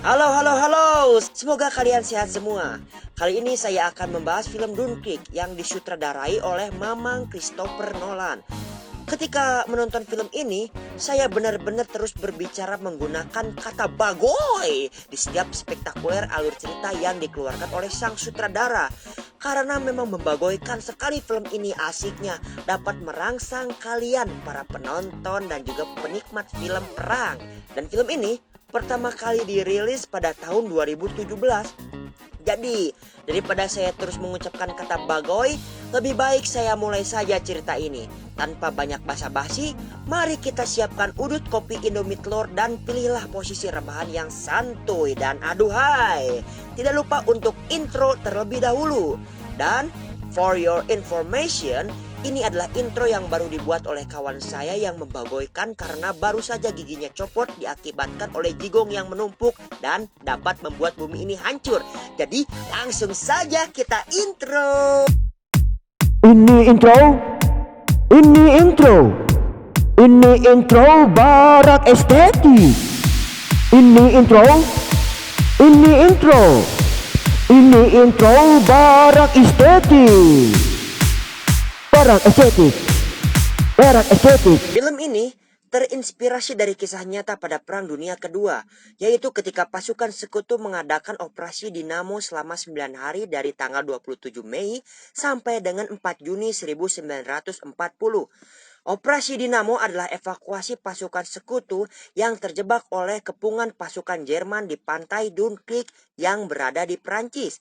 Halo, halo, halo. Semoga kalian sehat semua. Kali ini saya akan membahas film Dunkirk yang disutradarai oleh Mamang Christopher Nolan. Ketika menonton film ini, saya benar-benar terus berbicara menggunakan kata bagoy di setiap spektakuler alur cerita yang dikeluarkan oleh sang sutradara. Karena memang membagoykan sekali film ini, asiknya dapat merangsang kalian para penonton dan juga penikmat film perang. Dan film ini pertama kali dirilis pada tahun 2017. Jadi, daripada saya terus mengucapkan kata bagoy, lebih baik saya mulai saja cerita ini. Tanpa banyak basa-basi, mari kita siapkan udut kopi Indomie telur dan pilihlah posisi rebahan yang santuy dan aduhai. Tidak lupa untuk intro terlebih dahulu. Dan for your information, ini adalah intro yang baru dibuat oleh kawan saya yang membagoykan karena baru saja giginya copot diakibatkan oleh jigong yang menumpuk dan dapat membuat bumi ini hancur. Jadi langsung saja kita intro. Ini intro, ini intro, ini intro barak estetik. Ini intro, ini intro, ini intro barak estetik. Barak estetik, barak estetik. Film ini terinspirasi dari kisah nyata pada Perang Dunia Kedua, yaitu ketika pasukan sekutu mengadakan operasi Dinamo selama 9 hari dari tanggal 27 Mei sampai dengan 4 Juni 1940. Operasi Dinamo adalah evakuasi pasukan sekutu yang terjebak oleh kepungan pasukan Jerman di pantai Dunkirk yang berada di Prancis.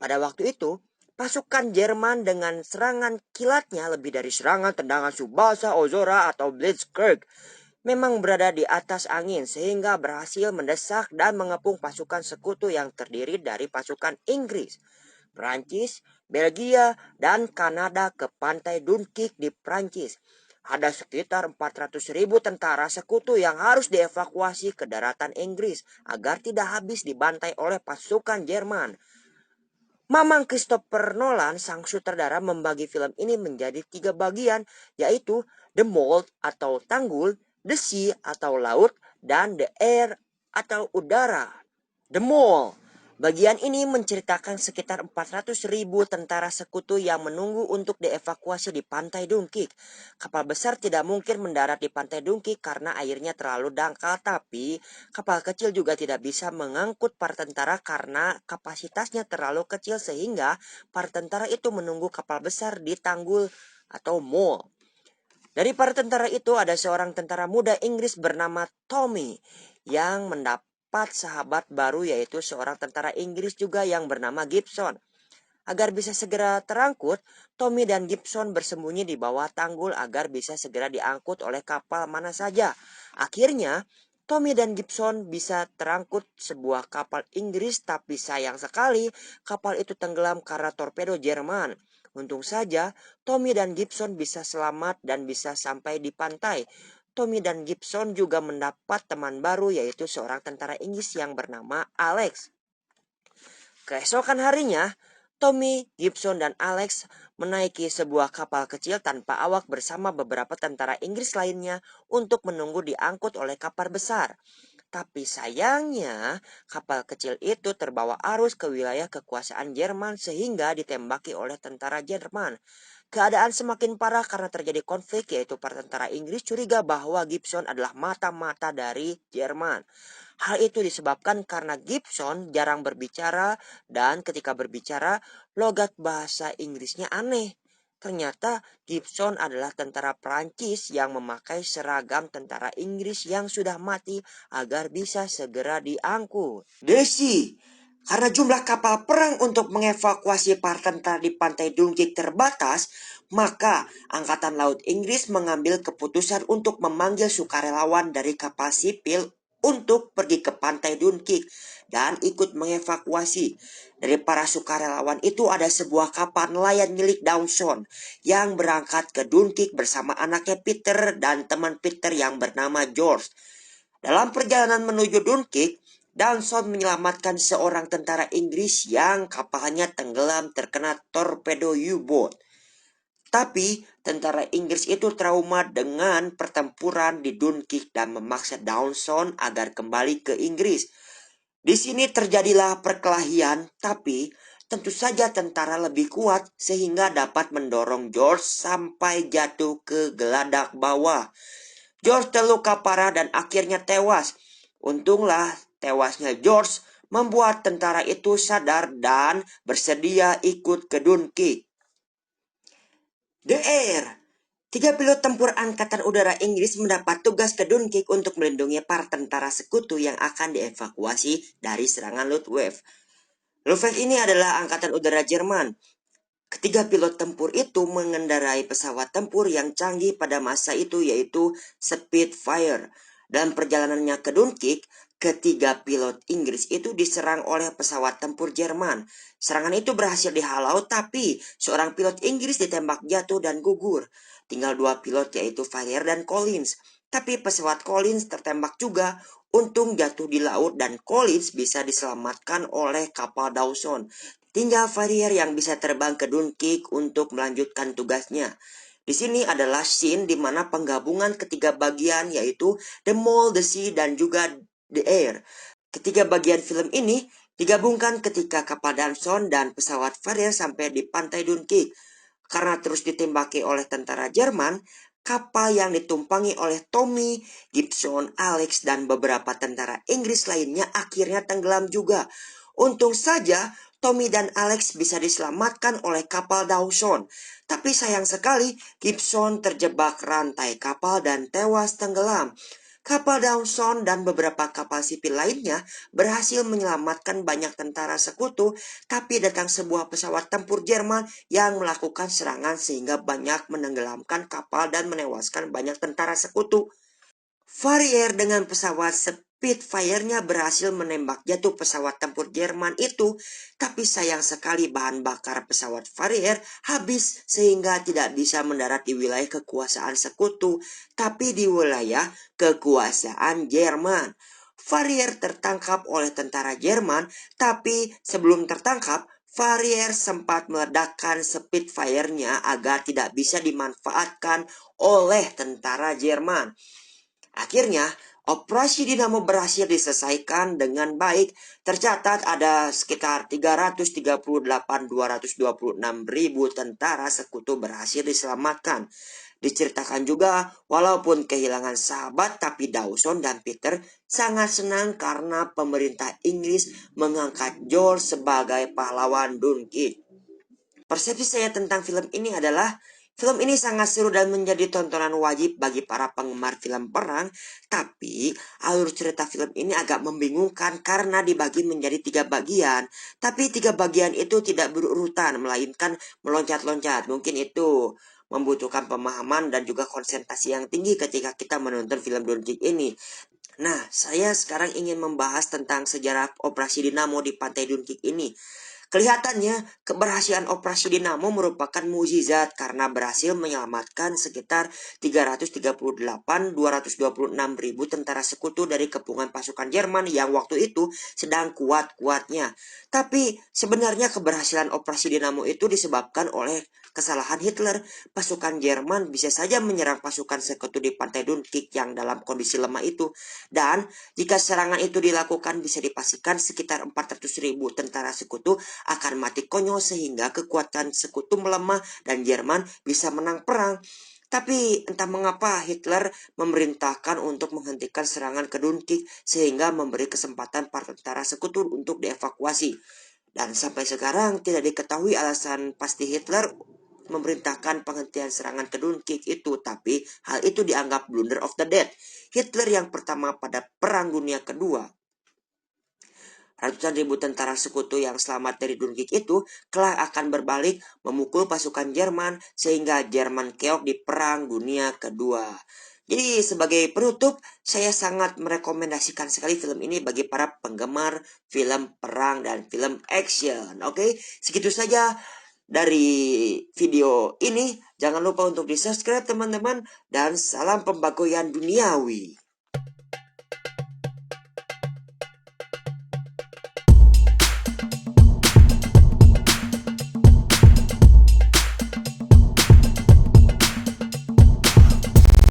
Pada waktu itu, pasukan Jerman dengan serangan kilatnya lebih dari serangan tendangan Tsubasa Ozora atau Blitzkrieg memang berada di atas angin sehingga berhasil mendesak dan mengepung pasukan sekutu yang terdiri dari pasukan Inggris, Prancis, Belgia, dan Kanada ke pantai Dunkirk di Prancis. Ada sekitar 400.000 tentara sekutu yang harus dievakuasi ke daratan Inggris agar tidak habis dibantai oleh pasukan Jerman. Mamang Christopher Nolan, sang sutradara, membagi film ini menjadi 3 bagian, yaitu The Mold atau tanggul, The Sea atau laut, dan The Air atau udara. The Mold. Bagian ini menceritakan sekitar 400.000 tentara sekutu yang menunggu untuk dievakuasi di pantai Dunkirk. Kapal besar tidak mungkin mendarat di pantai Dunkirk karena airnya terlalu dangkal, tapi kapal kecil juga tidak bisa mengangkut para tentara karena kapasitasnya terlalu kecil sehingga para tentara itu menunggu kapal besar di tanggul atau mall. Dari para tentara itu ada seorang tentara muda Inggris bernama Tommy yang mendapat sahabat baru, yaitu seorang tentara Inggris juga yang bernama Gibson. Agar bisa segera terangkut, Tommy dan Gibson bersembunyi di bawah tanggul agar bisa segera diangkut oleh kapal mana saja. Akhirnya, Tommy dan Gibson bisa terangkut sebuah kapal Inggris, tapi sayang sekali kapal itu tenggelam karena torpedo Jerman. Untung saja Tommy dan Gibson bisa selamat dan bisa sampai di pantai. Tommy dan Gibson juga mendapat teman baru, yaitu seorang tentara Inggris yang bernama Alex. Keesokan harinya, Tommy, Gibson, dan Alex menaiki sebuah kapal kecil tanpa awak bersama beberapa tentara Inggris lainnya untuk menunggu diangkut oleh kapal besar. Tapi sayangnya, kapal kecil itu terbawa arus ke wilayah kekuasaan Jerman sehingga ditembaki oleh tentara Jerman. Keadaan semakin parah karena terjadi konflik, yaitu para tentara Inggris curiga bahwa Gibson adalah mata-mata dari Jerman. Hal itu disebabkan karena Gibson jarang berbicara dan ketika berbicara logat bahasa Inggrisnya aneh. Ternyata Gibson adalah tentara Prancis yang memakai seragam tentara Inggris yang sudah mati agar bisa segera diangkut. Desi, karena jumlah kapal perang untuk mengevakuasi para tentara di pantai Dunkirk terbatas, maka Angkatan Laut Inggris mengambil keputusan untuk memanggil sukarelawan dari kapal sipil untuk pergi ke pantai Dunkirk dan ikut mengevakuasi. Dari para sukarelawan itu ada sebuah kapal nelayan milik Dawson yang berangkat ke Dunkirk bersama anaknya Peter dan teman Peter yang bernama George. Dalam perjalanan menuju Dunkirk, Dawson menyelamatkan seorang tentara Inggris yang kapalnya tenggelam terkena torpedo U-boat. Tapi tentara Inggris itu trauma dengan pertempuran di Dunkirk dan memaksa Dawson agar kembali ke Inggris. Di sini terjadilah perkelahian, tapi tentu saja tentara lebih kuat sehingga dapat mendorong George sampai jatuh ke geladak bawah. George terluka parah dan akhirnya tewas. Untunglah tewasnya George membuat tentara itu sadar dan bersedia ikut ke Dunkirk. The Air. 3 pilot tempur Angkatan Udara Inggris mendapat tugas ke Dunkirk untuk melindungi para tentara sekutu yang akan dievakuasi dari serangan Luftwaffe. Luftwaffe ini adalah Angkatan Udara Jerman. Ketiga pilot tempur itu mengendarai pesawat tempur yang canggih pada masa itu yaitu Spitfire. Dalam perjalanannya ke Dunkirk, ketiga pilot Inggris itu diserang oleh pesawat tempur Jerman. Serangan itu berhasil dihalau tapi seorang pilot Inggris ditembak jatuh dan gugur. Tinggal 2 pilot yaitu Farrier dan Collins. Tapi pesawat Collins tertembak juga. Untung jatuh di laut dan Collins bisa diselamatkan oleh kapal Dawson. Tinggal Farrier yang bisa terbang ke Dunkirk untuk melanjutkan tugasnya. Di sini adalah scene di mana penggabungan ketiga bagian yaitu The Mole, The Sea, dan juga The Air. Ketiga bagian film ini digabungkan ketika kapal Dawson dan pesawat Farrier sampai di pantai Dunkirk. Karena terus ditembaki oleh tentara Jerman, kapal yang ditumpangi oleh Tommy, Gibson, Alex, dan beberapa tentara Inggris lainnya akhirnya tenggelam juga. Untung saja Tommy dan Alex bisa diselamatkan oleh kapal Dawson. Tapi sayang sekali Gibson terjebak rantai kapal dan tewas tenggelam. Kapal Dawson dan beberapa kapal sipil lainnya berhasil menyelamatkan banyak tentara sekutu, tapi datang sebuah pesawat tempur Jerman yang melakukan serangan sehingga banyak menenggelamkan kapal dan menewaskan banyak tentara sekutu. Farrier dengan pesawat Spitfire-nya berhasil menembak jatuh pesawat tempur Jerman itu, tapi sayang sekali bahan bakar pesawat Farrier habis sehingga tidak bisa mendarat di wilayah kekuasaan sekutu, tapi di wilayah kekuasaan Jerman. Farrier tertangkap oleh tentara Jerman, tapi sebelum tertangkap, Farrier sempat meledakkan Spitfire-nya agar tidak bisa dimanfaatkan oleh tentara Jerman. Akhirnya, operasi Dinamo berhasil diselesaikan dengan baik. Tercatat ada sekitar 338.226.000 tentara sekutu berhasil diselamatkan. Diceritakan juga, walaupun kehilangan sahabat, tapi Dawson dan Peter sangat senang karena pemerintah Inggris mengangkat George sebagai pahlawan Dunkirk. Persepsi saya tentang film ini adalah film ini sangat seru dan menjadi tontonan wajib bagi para penggemar film perang, tapi alur cerita film ini agak membingungkan karena dibagi menjadi 3 bagian. Tapi 3 bagian itu tidak berurutan, melainkan meloncat-loncat. Mungkin itu membutuhkan pemahaman dan juga konsentrasi yang tinggi ketika kita menonton film Dunkirk ini. Nah, saya sekarang ingin membahas tentang sejarah Operasi Dinamo di Pantai Dunkirk ini. Kelihatannya, keberhasilan Operasi Dinamo merupakan mukjizat karena berhasil menyelamatkan sekitar 338.226.000 tentara sekutu dari kepungan pasukan Jerman yang waktu itu sedang kuat-kuatnya. Tapi sebenarnya keberhasilan Operasi Dinamo itu disebabkan oleh kesalahan Hitler. Pasukan Jerman bisa saja menyerang pasukan sekutu di pantai Dunkirk yang dalam kondisi lemah itu. Dan jika serangan itu dilakukan bisa dipastikan sekitar 400.000 tentara sekutu akan mati konyol sehingga kekuatan sekutu melemah dan Jerman bisa menang perang. Tapi entah mengapa Hitler memerintahkan untuk menghentikan serangan ke Dunkirk sehingga memberi kesempatan para tentara sekutu untuk dievakuasi. Dan sampai sekarang tidak diketahui alasan pasti Hitler memerintahkan penghentian serangan ke Dunkirk itu, tapi hal itu dianggap blunder of the dead. Hitler yang pertama pada Perang Dunia Kedua. Ratusan ribu tentara sekutu yang selamat dari Dunkirk itu kelak akan berbalik memukul pasukan Jerman sehingga Jerman keok di Perang Dunia Kedua. Jadi sebagai penutup, saya sangat merekomendasikan sekali film ini bagi para penggemar film perang dan film action. Oke, segitu saja dari video ini. Jangan lupa untuk di subscribe teman-teman dan salam pembagoyan duniawi.